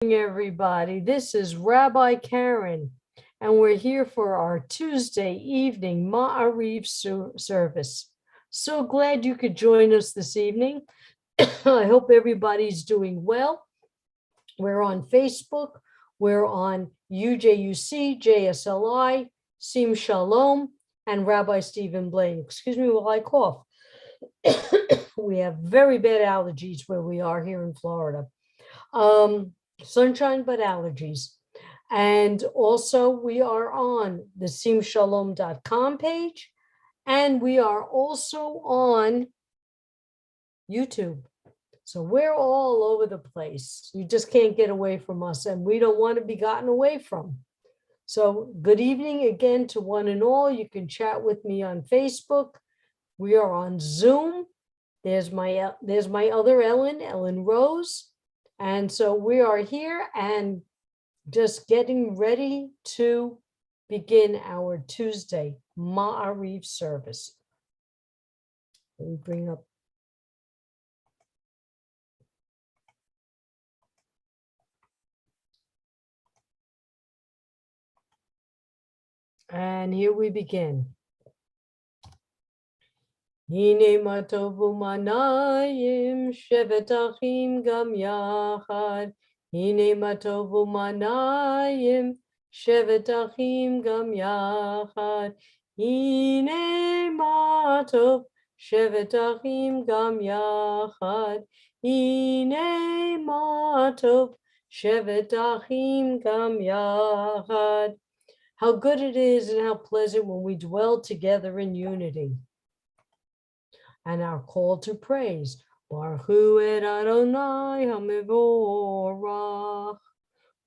Everybody. This is Rabbi Karen, and we're here for our Tuesday evening Maariv service. So glad you could join us this evening. I hope everybody's doing well. We're on Facebook. We're on UJUC, JSLI, Sim Shalom, and Rabbi Stephen Blaine. Excuse me while I cough. We have very bad allergies where we are here in Florida. Sunshine, but allergies. And also we are on the simshalom.com page, and we are also on YouTube. So we're all over the place. You just can't get away from us, and we don't want to be gotten away from. So good evening again to one and all. You can chat with me on Facebook. We are on Zoom. There's my other Ellen Rose. And so we are here and just getting ready to begin our Tuesday Maariv service. Let me bring up. And here we begin. Hine ma tov u'manayim shevet achim gam yachad. Hine ma tov u'manayim shevet achim gam yachad. Hine ma tov shevet achim gam yachad. Hine ma tov shevet achim gam yachad. How good it is and how pleasant when we dwell together in unity. And our call to praise. Baruch hu et Adonai hamevorach.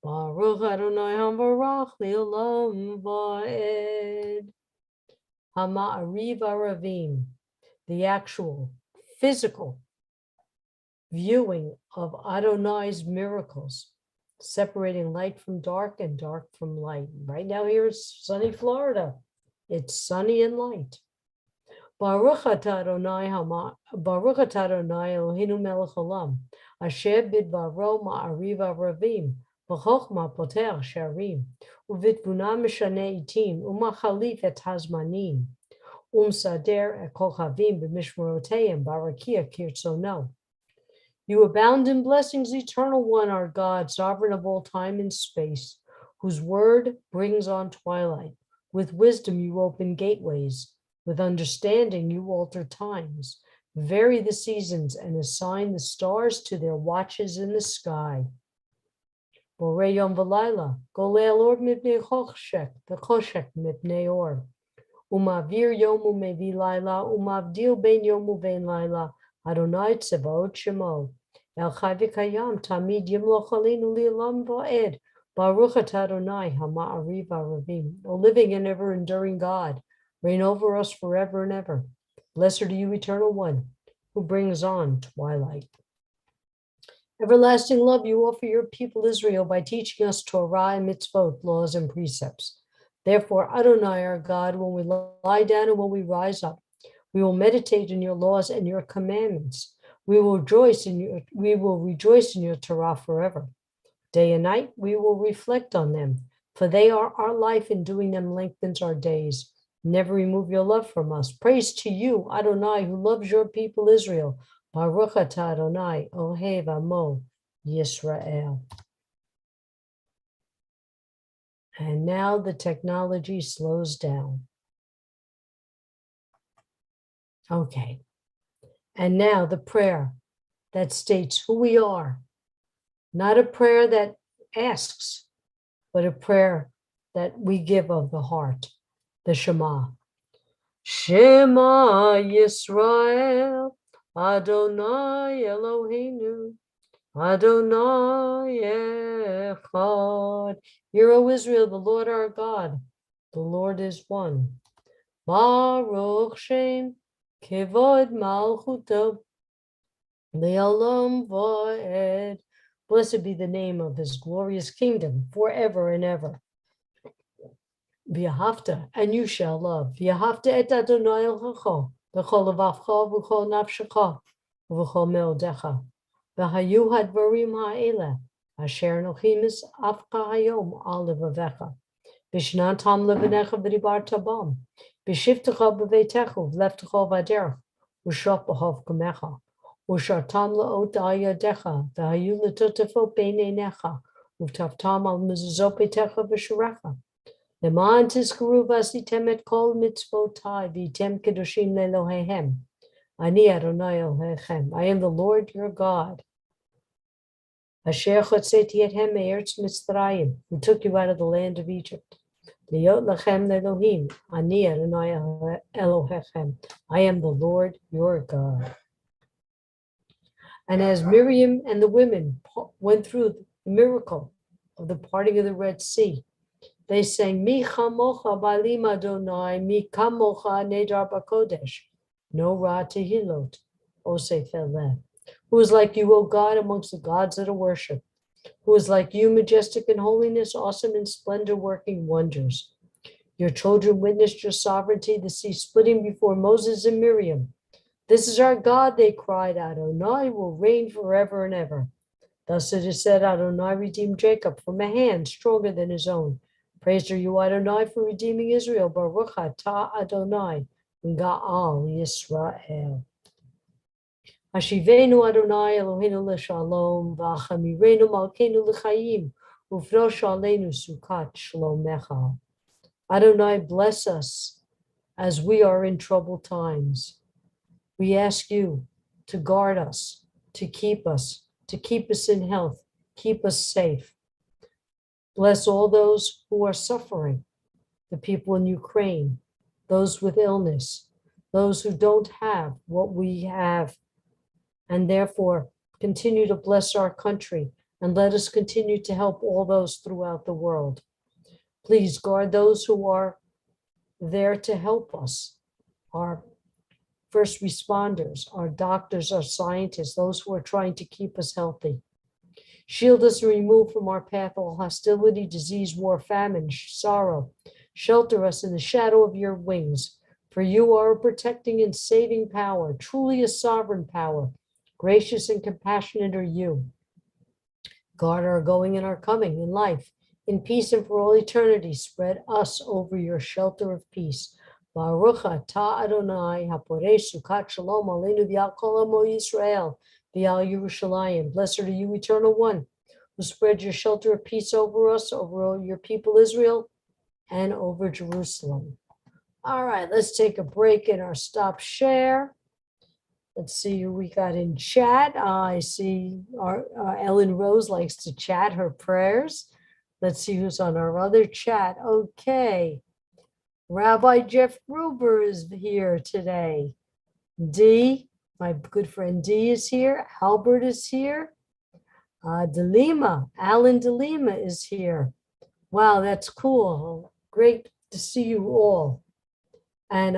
Baruch Adonai hamevorach le'olam va'ed. Ha'ma'ariv aravim. The actual physical viewing of Adonai's miracles, separating light from dark and dark from light. Right now here is sunny Florida. It's sunny and light. Baruch atah Adonai Eloheinu melech olam, asher bidbaro ma'ariv aravim, v'chochma poter sharim, u'vitbuna mishane itim, u'machalif et hazmanim, u'msader et kochavim b'mishmoroteiim, barakia kirtzono. You abound in blessings, eternal one, our God, sovereign of all time and space, whose word brings on twilight. With wisdom you open gateways. With understanding, you alter times, vary the seasons, and assign the stars to their watches in the sky. Borei yom v'layla, golei alor mipnei choshek, v'choshek mipnei or. Umavir yom umevi layla, umavdil ben yom uvein layla, Adonai tzevaot shemo. El chai v'kayam, tamid yimloch aleinu li'olam va'ed. Baruch atah Adonai ha'ma'ariv aravim, O living and ever-enduring God. Reign over us forever and ever. Blessed are you, eternal one, who brings on twilight. Everlasting love you offer your people Israel by teaching us Torah and mitzvot, laws and precepts. Therefore, Adonai, our God, when we lie down and when we rise up, we will meditate in your laws and your commandments. We will rejoice in your Torah forever. Day and night, we will reflect on them, for they are our life, and doing them lengthens our days. Never remove your love from us. Praise to you, Adonai, who loves your people Israel. Baruch atah Adonai, Ohev Amo Yisrael. And now the technology slows down. Okay. And now the prayer that states who we are. Not a prayer that asks, but a prayer that we give of the heart. The Shema. Shema Yisrael, Adonai Eloheinu, Adonai Echad. Hear, O Israel, the Lord our God, the Lord is one. Baruch Shem, Kevod Malchuto, Le'olam Va'ed. Blessed be the name of his glorious kingdom forever and ever. V'ahavta, and you shall love. V'ahavta et Adonai Elohecha, v'chol levavcha, v'chol nafshecha, v'chol meodecha. V'hayu hadvarim ha'ela, Asher nochimis afka hayom al levavecha. Bishnatam levanecha v'dibarta bam. Bishivtecha b'veitecha v'leftecha v'aderech. Ushop b'hov kamecha. Ushartam la'ot ayadecha. V'hayu l'totefo beineinecha. Uvtavtam al mezuzot v'shurecha. Leman tizkaru v'asitem et kol mitzvotai v'yitem kedoshim le'Elohehem. Ani Adonai Elohechem. I am the Lord your God. Asher chotzeti ethem me'eretz Mitzrayim, who took you out of the land of Egypt. Liot lachem le'Elohim. Ani Adonai Elohechem. I am the Lord your God. And as Miriam and the women went through the miracle of the parting of the Red Sea, they sang, Mi chamocha balim Adonai, mi kamocha nedar b'kodesh, no ra tehilot, osef eleh. Who is like you, O God, amongst the gods that are worshipped? Who is like you, majestic in holiness, awesome in splendor, working wonders? Your children witnessed your sovereignty, the sea splitting before Moses and Miriam. This is our God, they cried, Adonai will reign forever and ever. Thus it is said, Adonai redeemed Jacob from a hand stronger than his own. Praised are you, Adonai, for redeeming Israel. Baruch atah Adonai, Ga'al Yisrael. Hashivenu Adonai Eloheinu l'shalom, v'achamirenu malkeinu l'chaim, uvrosh aleinu sukat shlomecha. Adonai, bless us as we are in troubled times. We ask you to guard us, to keep us in health, keep us safe. Bless all those who are suffering, the people in Ukraine, those with illness, those who don't have what we have, and therefore continue to bless our country and let us continue to help all those throughout the world. Please guard those who are there to help us, our first responders, our doctors, our scientists, those who are trying to keep us healthy. Shield us and remove from our path all hostility, disease, war, famine, sorrow. Shelter us in the shadow of your wings, for you are a protecting and saving power, truly a sovereign power. Gracious and compassionate are you. Guard our going and our coming in life, in peace and for all eternity. Spread us over your shelter of peace. Baruch atah Adonai, haporei sukat shalom aleinu v'al kol amo Yisrael v'al Yerushalayim. Blessed are you, Eternal One, who spread your shelter of peace over us, over all your people Israel, and over Jerusalem. All right, let's take a break in our stop share. Let's see who we got in chat. I see our Ellen Rose likes to chat her prayers. Let's see who's on our other chat. Okay. Rabbi Jeff Gruber is here today. Dee, my good friend Dee is here. Albert is here. Delima, Alan Delima is here. Wow, that's cool. Great to see you all. And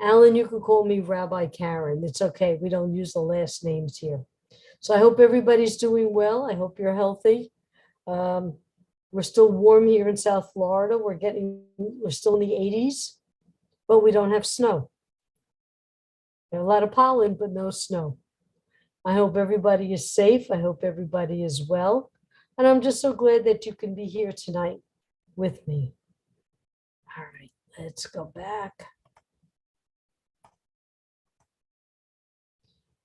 Alan, you can call me Rabbi Karen. It's okay. We don't use the last names here. So I hope everybody's doing well. I hope you're healthy. We're still warm here in South Florida. We're still in the 80s, but we don't have snow. We have a lot of pollen, but no snow. I hope everybody is safe. I hope everybody is well. And I'm just so glad that you can be here tonight with me. All right, let's go back.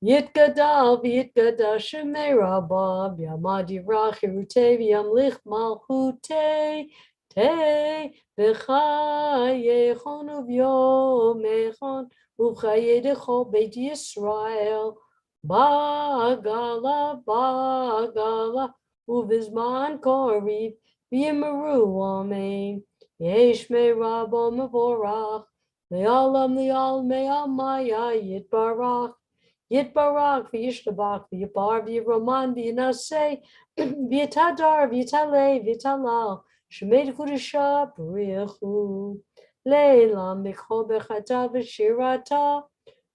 Yitgadal v'yitgadal shemei rabab yamad yirach yirutei v'yamlich malchutei te v'chayechon uv'yomechon uv'chayedecho beit Yisrael ba'agala uv'zman koriv v'yimeru amen yesh mei rabo mevorach me'alam me'amaya yitbarach Yitbarach, v'yishtabach, v'yibar, v'yiroman, v'yinaseh, v'yitadar, v'yitaleh, v'yitalal, shemei kudisha, b'richu, leilam, mikho bechata, v'shirata,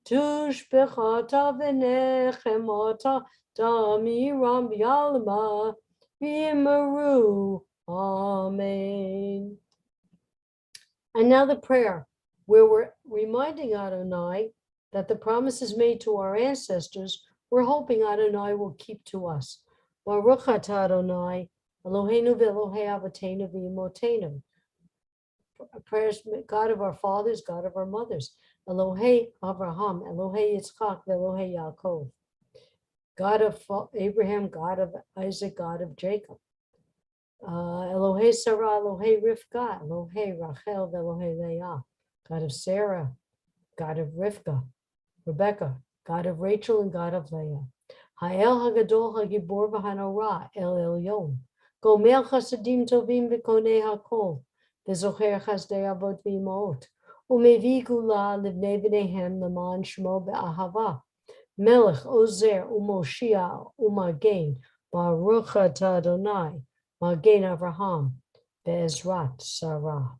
tush bechata, v'nechemata, damiram, v'yalma, v'yimaru, amen. And now the prayer, where we're reminding Adonai that the promises made to our ancestors, we're hoping Adonai will keep to us. Baruch atah Adonai, Eloheinu v'Elohei Avotenu v'Imotenu. Prayers, God of our fathers, God of our mothers. Elohei Avraham, Elohei Yitzchak, Elohei Yaakov. God of Abraham, God of Isaac, God of Jacob. Elohei Sarah, Elohei Rivka, Elohei Rachel, Elohei Leah. God of Sarah, God of Rebecca, God of Rachel and God of Leah. Ha'el Hagadol Hagibor V'Hanora, El Elyon. Gomer Chasadim Tovim V'Konei HaKol. V'Zocher Chazdei Avot V'Imot. U'Mevi Gula Livnei V'Nehem L'man Shmo Be'ahava. Melech Ozer U'Moshia U'Magen. Baruch atah Adonai. Magen Avraham. Be'ezrat Sarah.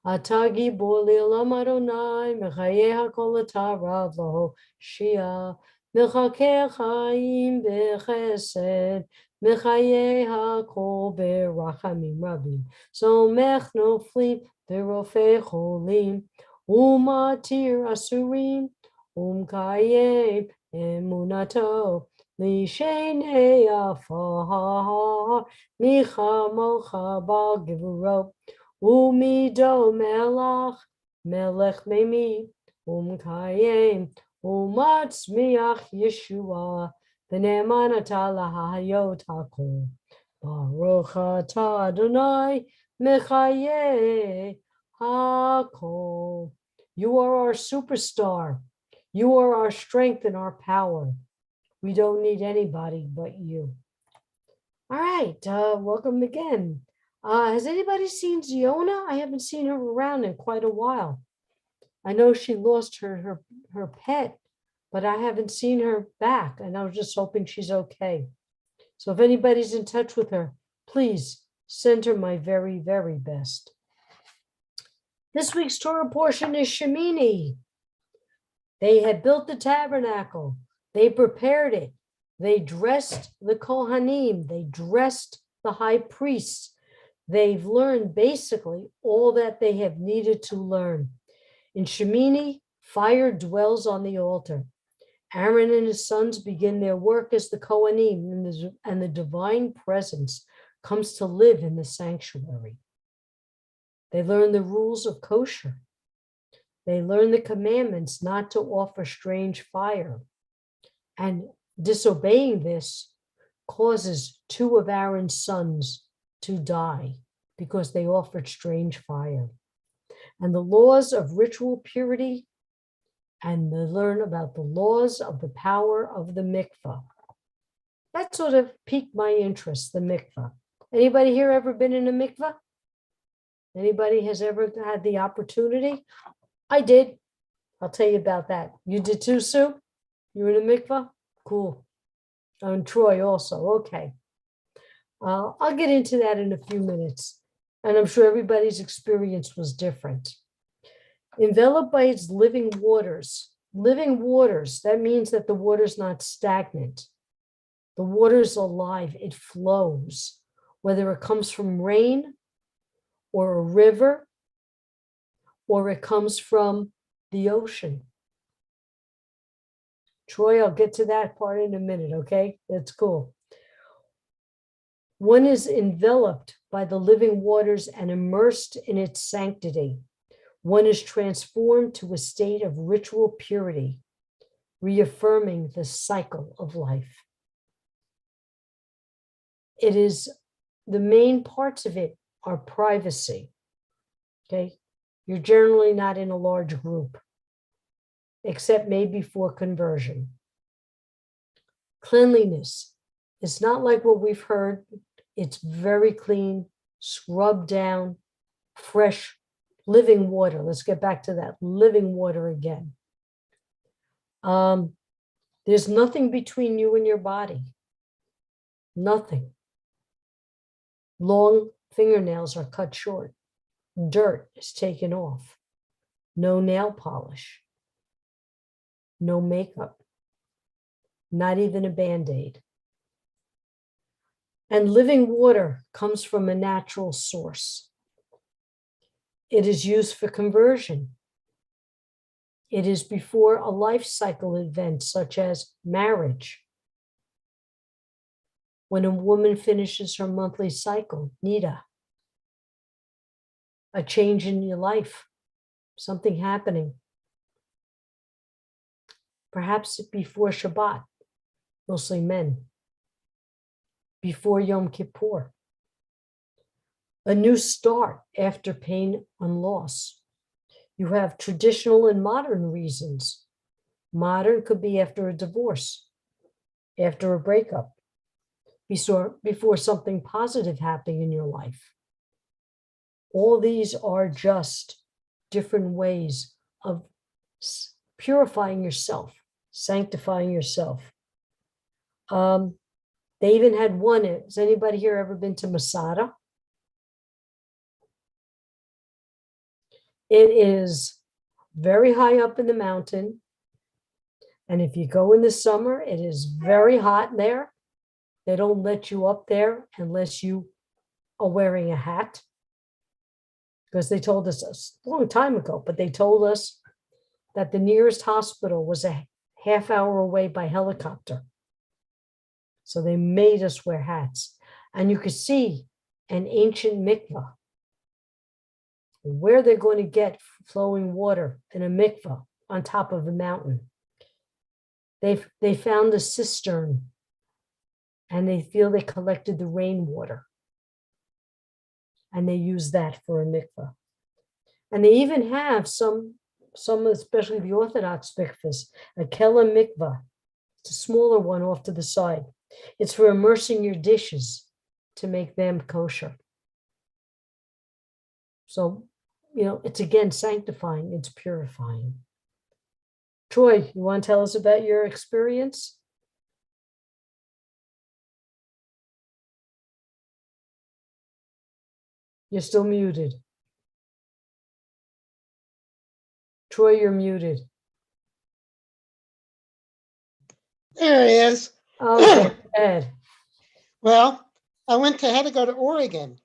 Atagi boli olam Adonai, mechaye hakol atarav lo shia, mechakeh chaim bechesed, mechaye hakol berachamim rabim, somech noflim berofei cholim, umatir asurim, umkayem emunato, lishenei afar, michamocha bal gevurot, Umido melach, melech memi, kayem, umatzmiach Yeshua, v'ne'eman atah lahayot hakol. Baruch atah Adonai, mechaye hakol. You are our superstar. You are our strength and our power. We don't need anybody but you. All right, welcome again. Has anybody seen Ziona? I haven't seen her around in quite a while. I know she lost her pet, but I haven't seen her back, and I was just hoping she's okay. So if anybody's in touch with her, please send her my very, very best. This week's Torah portion is Shemini. They had built the tabernacle. They prepared it. They dressed the Kohanim. They dressed the high priests. They've learned basically all that they have needed to learn. In Shemini, fire dwells on the altar. Aaron and his sons begin their work as the Kohanim, and the divine presence comes to live in the sanctuary. They learn the rules of kosher. They learn the commandments not to offer strange fire. And disobeying this causes two of Aaron's sons to die because they offered strange fire. And the laws of ritual purity, and they learn about the laws of the power of the mikvah. That sort of piqued my interest, the mikvah. Anybody here ever been in a mikvah? Anybody has ever had the opportunity? I did. I'll tell you about that. You did too, Sue? You were in a mikvah? Cool. And Troy also. Okay. I'll get into that in a few minutes. And I'm sure everybody's experience was different. Enveloped by its living waters, that means that the water's not stagnant. The water's alive, it flows, whether it comes from rain or a river, or it comes from the ocean. Troy, I'll get to that part in a minute, okay? That's cool. One is enveloped by the living waters and immersed in its sanctity. One is transformed to a state of ritual purity, reaffirming the cycle of life. It is, the main parts of it are privacy, okay? You're generally not in a large group, except maybe for conversion. Cleanliness is not like what we've heard. It's very clean, scrubbed down, fresh, living water. Let's get back to that, living water again. There's nothing between you and your body. Nothing. Long fingernails are cut short. Dirt is taken off. No nail polish. No makeup. Not even a Band-Aid. And living water comes from a natural source. It is used for conversion. It is before a life cycle event such as marriage. When a woman finishes her monthly cycle, nida, a change in your life, something happening. Perhaps before Shabbat, mostly men. Before Yom Kippur. A new start after pain and loss. You have traditional and modern reasons. Modern could be after a divorce, after a breakup, before something positive happening in your life. All these are just different ways of purifying yourself, sanctifying yourself. They even had one. Has anybody here ever been to Masada? It is very high up in the mountain. And if you go in the summer, it is very hot there. They don't let you up there unless you are wearing a hat. Because they told us a long time ago, but they told us that the nearest hospital was a half hour away by helicopter. So they made us wear hats. And you could see an ancient mikvah, where they're going to get flowing water in a mikvah on top of a mountain. They found a cistern, and they feel they collected the rainwater, and they use that for a mikvah. And they even have some, especially the Orthodox mikvahs, a kela mikvah. It's a smaller one off to the side. It's for immersing your dishes to make them kosher. So, it's again sanctifying, it's purifying. Troy, you want to tell us about your experience? You're still muted. Troy, you're muted. There he is. Okay, Ed. Well, I had to go to Oregon.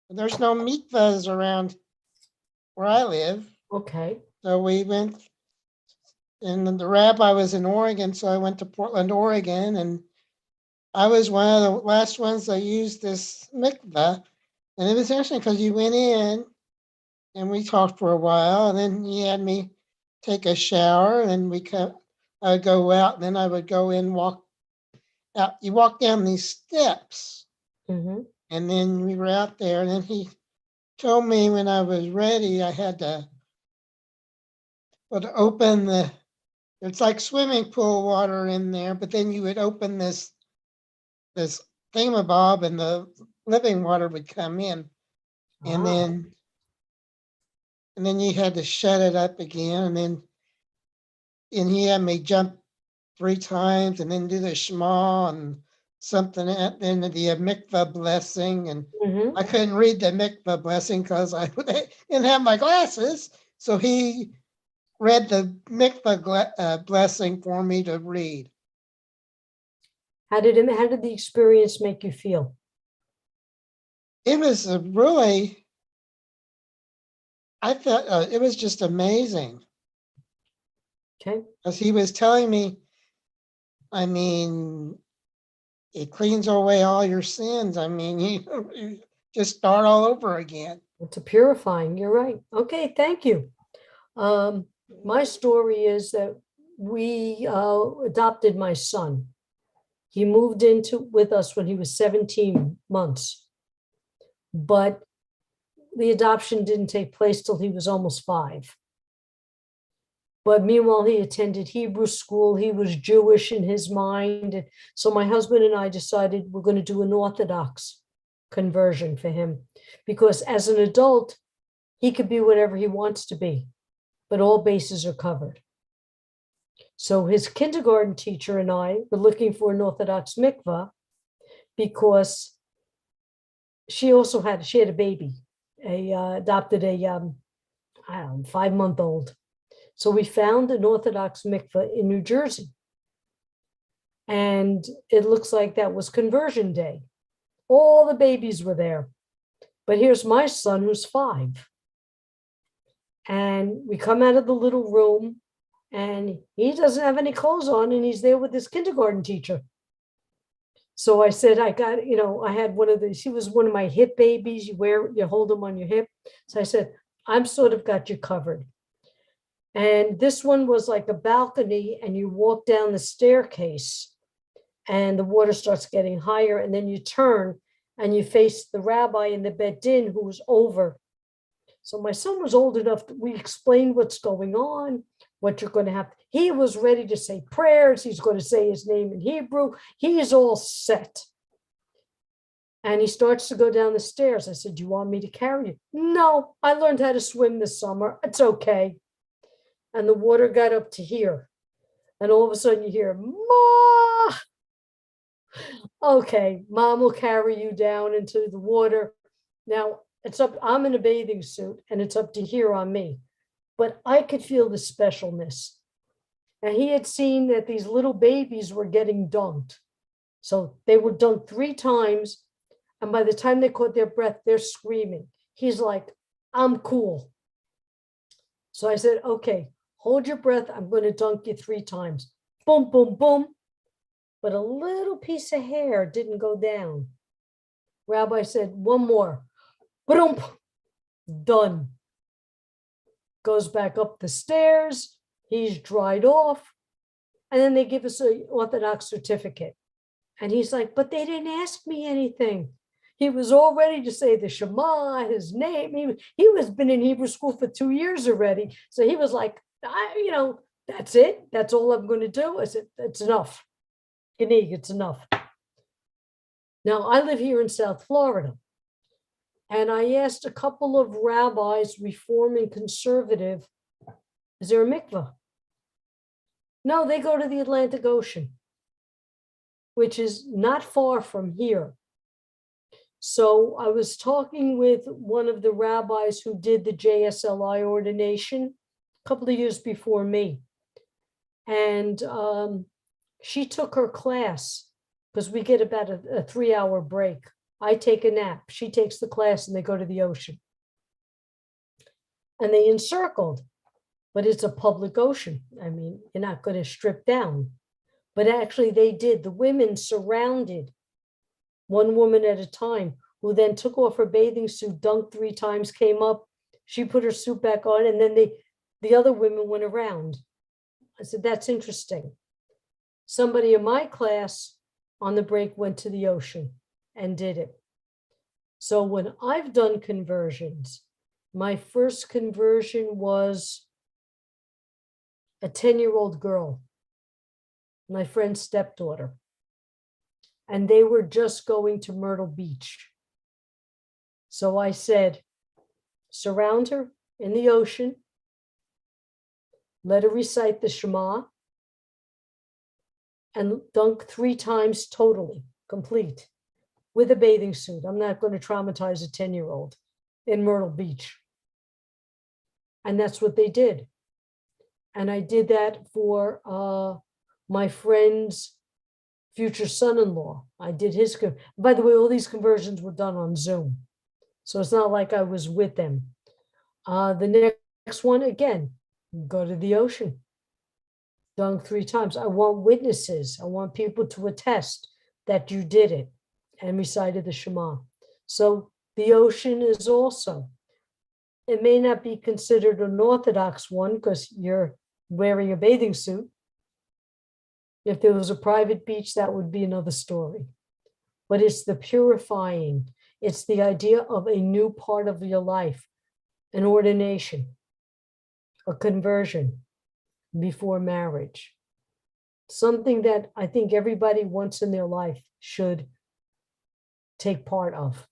There's no mikvahs around where I live. Okay. So we went, and the rabbi was in Oregon, so I went to Portland, Oregon, and I was one of the last ones that used this mikvah. And it was interesting because you went in and we talked for a while, and then he had me take a shower, and I would go out, and then I would go in, walk out. You walk down these steps, and then we were out there, and then he told me when I was ready, I had to open it's like swimming pool water in there, but then you would open this thingamabob, and the living water would come in, and then you had to shut it up again, and he had me jump 3 times, and then do the Shema and something, and then the mikvah blessing, and I couldn't read the mikvah blessing because I didn't have my glasses, so he read the mikvah blessing for me to read. How did the experience make you feel? It was I felt it was just amazing. Okay. As he was telling me, it cleans away all your sins. You just start all over again. It's a purifying. You're right. Okay, thank you. My story is that we adopted my son. He moved with us when he was 17 months, but the adoption didn't take place till he was almost 5. But meanwhile, he attended Hebrew school. He was Jewish in his mind. So my husband and I decided we're going to do an Orthodox conversion for him, because as an adult, he could be whatever he wants to be, but all bases are covered. So his kindergarten teacher and I were looking for an Orthodox mikvah because she had a baby, adopted a 5-month-old. So we found an Orthodox mikvah in New Jersey. And it looks like that was conversion day. All the babies were there. But here's my son who's 5. And we come out of the little room, and he doesn't have any clothes on, and he's there with his kindergarten teacher. So I said, I got, I had one of the, she was one of my hip babies. You hold them on your hip. So I said, I'm sort of got you covered. And this one was like a balcony, and you walk down the staircase and the water starts getting higher. And then you turn and you face the rabbi in the Bet Din who was over. So my son was old enough that we explained what's going on, what you're going to have. He was ready to say prayers. He's going to say his name in Hebrew. He is all set. And he starts to go down the stairs. I said, do you want me to carry you? No, I learned how to swim this summer. It's okay. And the water got up to here. And all of a sudden you hear, Ma! Okay, Mom will carry you down into the water. Now, it's up, I'm in a bathing suit and it's up to here on me. But I could feel the specialness. And he had seen that these little babies were getting dunked. So they were dunked 3 times. And by the time they caught their breath, they're screaming. He's like, I'm cool. So I said, okay, hold your breath. I'm going to dunk you 3 times. Boom, boom, boom. But a little piece of hair didn't go down. Rabbi said, one more. Boom, done. Goes back up the stairs. He's dried off. And then they give us an Orthodox certificate. And he's like, but they didn't ask me anything. He was all ready to say the Shema, his name. He was been in Hebrew school for 2 years already. So he was like, that's it. That's all I'm going to do. I said, it's enough. It's enough. Now, I live here in South Florida. And I asked a couple of rabbis, Reform and Conservative, is there a mikveh? No, they go to the Atlantic Ocean, which is not far from here. So I was talking with one of the rabbis who did the JSLI ordination a couple of years before me. And she took her class because we get about a 3-hour break. I take a nap. She takes the class and they go to the ocean. And they encircled, but it's a public ocean. I mean, you're not going to strip down. But actually they did. The women surrounded one woman at a time, who then took off her bathing suit, dunked 3 times, came up. She put her suit back on, and then the other women went around. I said, that's interesting. Somebody in my class on the break went to the ocean and did it. So when I've done conversions, my first conversion was a 10-year-old girl, my friend's stepdaughter. And they were just going to Myrtle Beach. So I said, surround her in the ocean, let her recite the Shema, and dunk 3 times totally, complete, with a bathing suit. I'm not going to traumatize a 10-year-old in Myrtle Beach. And that's what they did. And I did that for my friend's future son-in-law. I did his, by the way, all these conversions were done on Zoom. So it's not like I was with them. The next one, again, go to the ocean. Dunk 3 times. I want witnesses. I want people to attest that you did it and recited the Shema. So the ocean is also, it may not be considered an Orthodox one because you're wearing a bathing suit. If there was a private beach, that would be another story. But it's the purifying. It's the idea of a new part of your life, an ordination, a conversion before marriage. Something that I think everybody once in their life should take part of,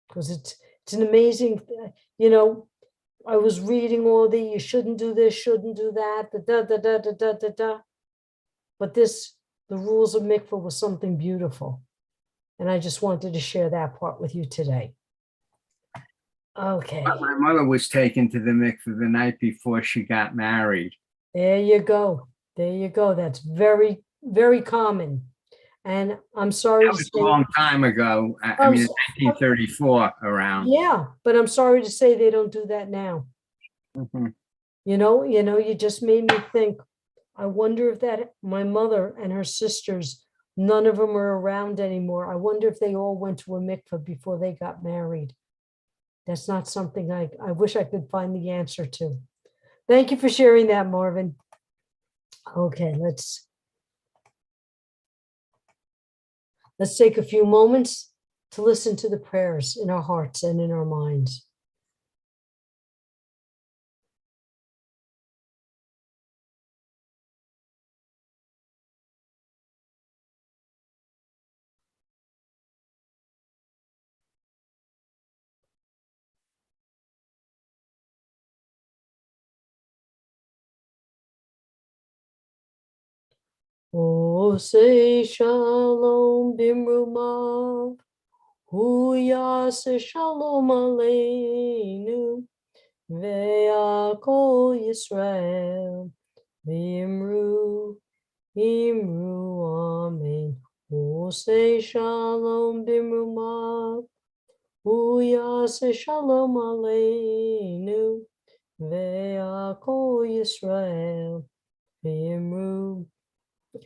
because it's an amazing, I was reading all the, you shouldn't do this, shouldn't do that, da. But the rules of mikveh was something beautiful. And I just wanted to share that part with you today. Okay. My mother was taken to the mikveh the night before she got married. There you go. There you go. That's very, very common. And I'm sorry That to was say, a long time ago. I mean, 1934 around. yeah, but I'm sorry to say they don't do that now. Mhm. You just made me think, I wonder if that my mother and her sisters None of them are around anymore. I wonder if they all went to a mikveh before they got married. That's not something I wish I could find the answer to. Thank you for sharing that, Marvin. Okay, let's take a few moments to listen to the prayers in our hearts and in our minds. Oh, say shalom bimrumav, hu yaseh shalom aleinu, ve'akol Yisrael, v'imru, amen. Oh, say shalom bimrumav, hu yaseh shalom aleinu, ve'akol Yisrael, v'imru,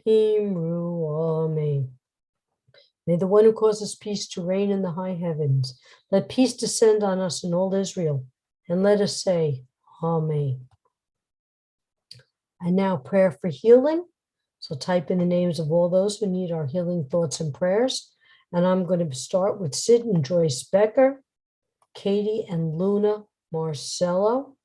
amen. May the one who causes peace to reign in the high heavens, let peace descend on us and all Israel, and let us say, Amen. And now prayer for healing. So type in the names of all those who need our healing thoughts and prayers. And I'm going to start with Sid and Joyce Becker, Katie and Luna Marcello,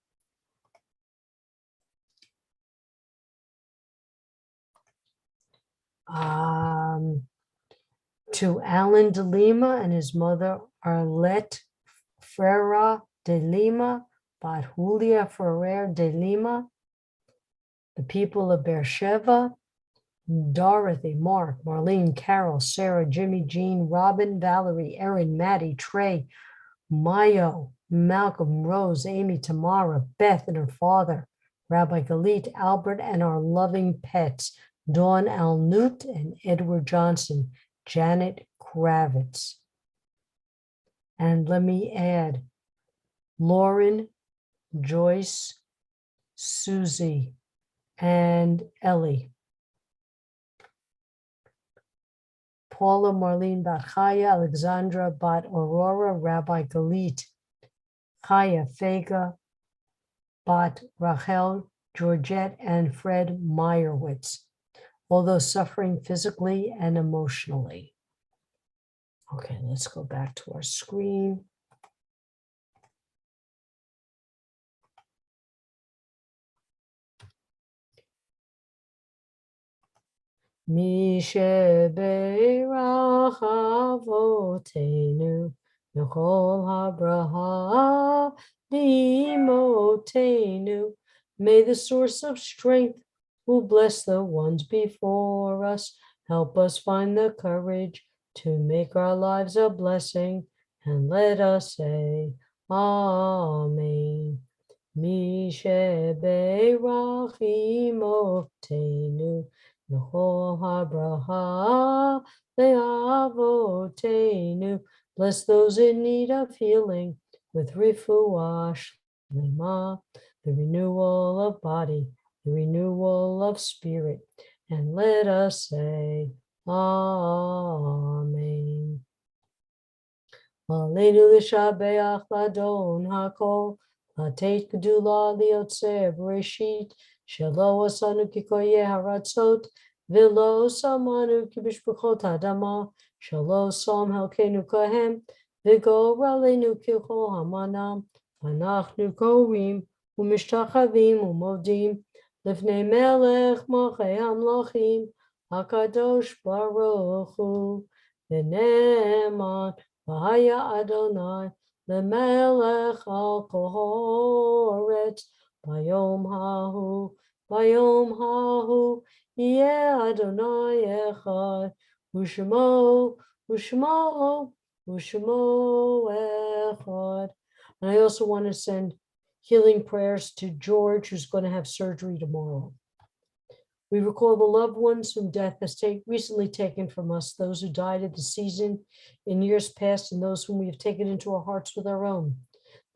to Alan de Lima and his mother, Arlette Ferreira de Lima, Bat Julia Ferrer de Lima, the people of Beersheba, Dorothy, Mark, Marlene, Carol, Sarah, Jimmy, Jean, Robin, Valerie, Erin, Maddie, Trey, Mayo, Malcolm, Rose, Amy, Tamara, Beth and her father, Rabbi Galit, Albert, and our loving pets, Dawn Alnut and Edward Johnson, Janet Kravitz. And let me add, Lauren, Joyce, Susie, and Ellie. Paula, Marlene, Bat Chaya, Alexandra, Bat Aurora, Rabbi Galit, Chaya, Fega, Bat Rachel, Georgette, and Fred Meyerowitz, all those suffering physically and emotionally. Okay, let's go back to our screen. Mi shebeirach avotenu v'chol habraha d'imotenu. May the source of strength, who bless the ones before us, help us find the courage to make our lives a blessing, and let us say, Amen. Mi shebeirach imotenu V'chol habraha le'avotenu. Bless those in need of healing with refuah shlema, the renewal of body, the renewal of spirit, and let us say, Amen. Aleinu l'shabeach l'adon hakol, l'teit gedula liotzer b'reshit, shelo asanu kikoye haratzot, v'lo samanu kibishbuchot hadama, shelo som helkenu kohem, v'goralenu kichol hamanam, v'anachnu korim, u'mishtachavim u'modim, lifnei melech malchei hamlochim, hakadosh baruch hu, v'ne'eman, V'haya Adonai lemelech al kol haaretz bayom hahu yeh Adonai echad u'shemo echad. And I also want to send healing prayers to George, who's going to have surgery tomorrow. We recall the loved ones whom death has recently taken from us, those who died at the season in years past, and those whom we have taken into our hearts with our own.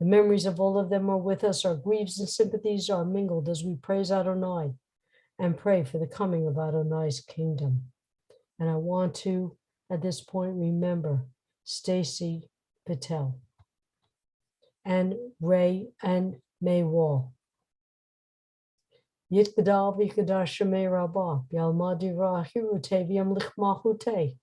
The memories of all of them are with us. Our griefs and sympathies are mingled as we praise Adonai and pray for the coming of Adonai's kingdom. And I want to, at this point, remember Stacy Patel and Ray and May Wall. Yitgadal v'ikadash shemei rabah, yalmadi ra'ahirute v'yamlich malchute.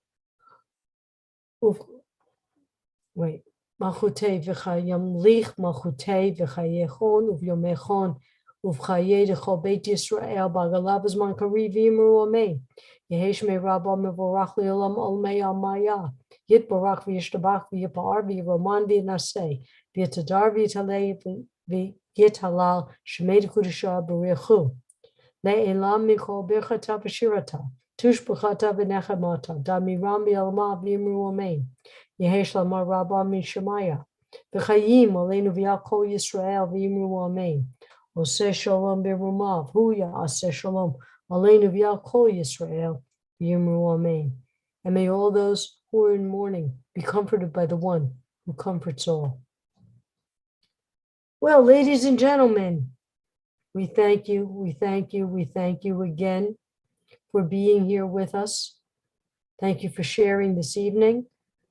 Wait, malchute v'chayamlich malchute v'chayechon uv'yomechon uv'chaye dechol beit Yisrael b'agalav zman kariv v'yimru amen. Yehi shemei rabah mevorach li'olam olmei almaya. Yitbarach v'yishtabach v'yipar v'yiroman v'yinaseh v'yitadar v'yitalei v'yitalal shemei d'kudashah b'richu. Le'elam mikol birchata v'shirata tushbachata v'nechamata damiram v'yalma v'yimru amen. Yehesh lamar rabba mishamaya v'chayim aleinu v'yakol Yisrael v'yimru amen. Oseh shalom b'rumav huya aseh shalom aleinu v'yakol Yisrael v'yimru amen. And may all those who are in mourning be comforted by the one who comforts all. Well, ladies and gentlemen, we thank you, we thank you, we thank you again for being here with us. Thank you for sharing this evening.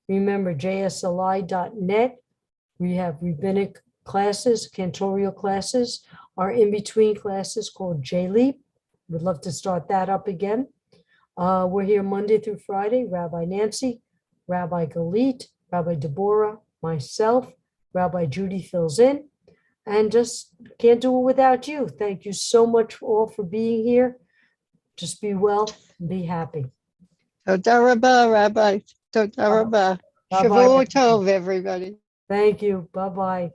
Remember, jsli.net, we have rabbinic classes, cantorial classes, our in-between classes called J-Leap. We'd love to start that up again. We're here Monday through Friday, Rabbi Nancy, Rabbi Galit, Rabbi Deborah, myself, Rabbi Judy fills in, and just can't do it without you. Thank you so much all for being here. Just be well and be happy. Toda rabba, Rabbi. Toda rabba. Bye-bye. Shavua tov, everybody. Thank you. Bye-bye.